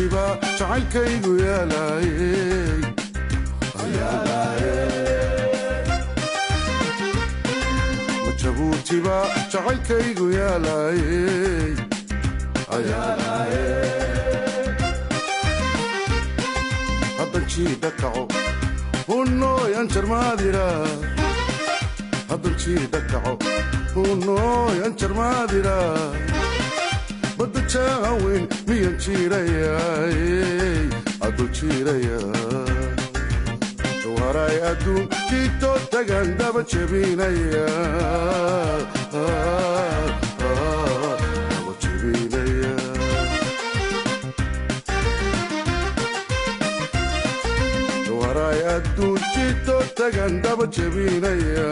jabuutiba jacaylkaygu yaalaayey jabuutiba jacaylkaygu yaalaayey haddan jiidha kaco hunooyan jarmaadira haddan jiidha kaco hunooyan jarmaadira badda jaaweyn miyan jiirayaay aduu jiiraya jawharay adduun jiito tagan daba jebinaya adduun jiito tagan daba jebinaya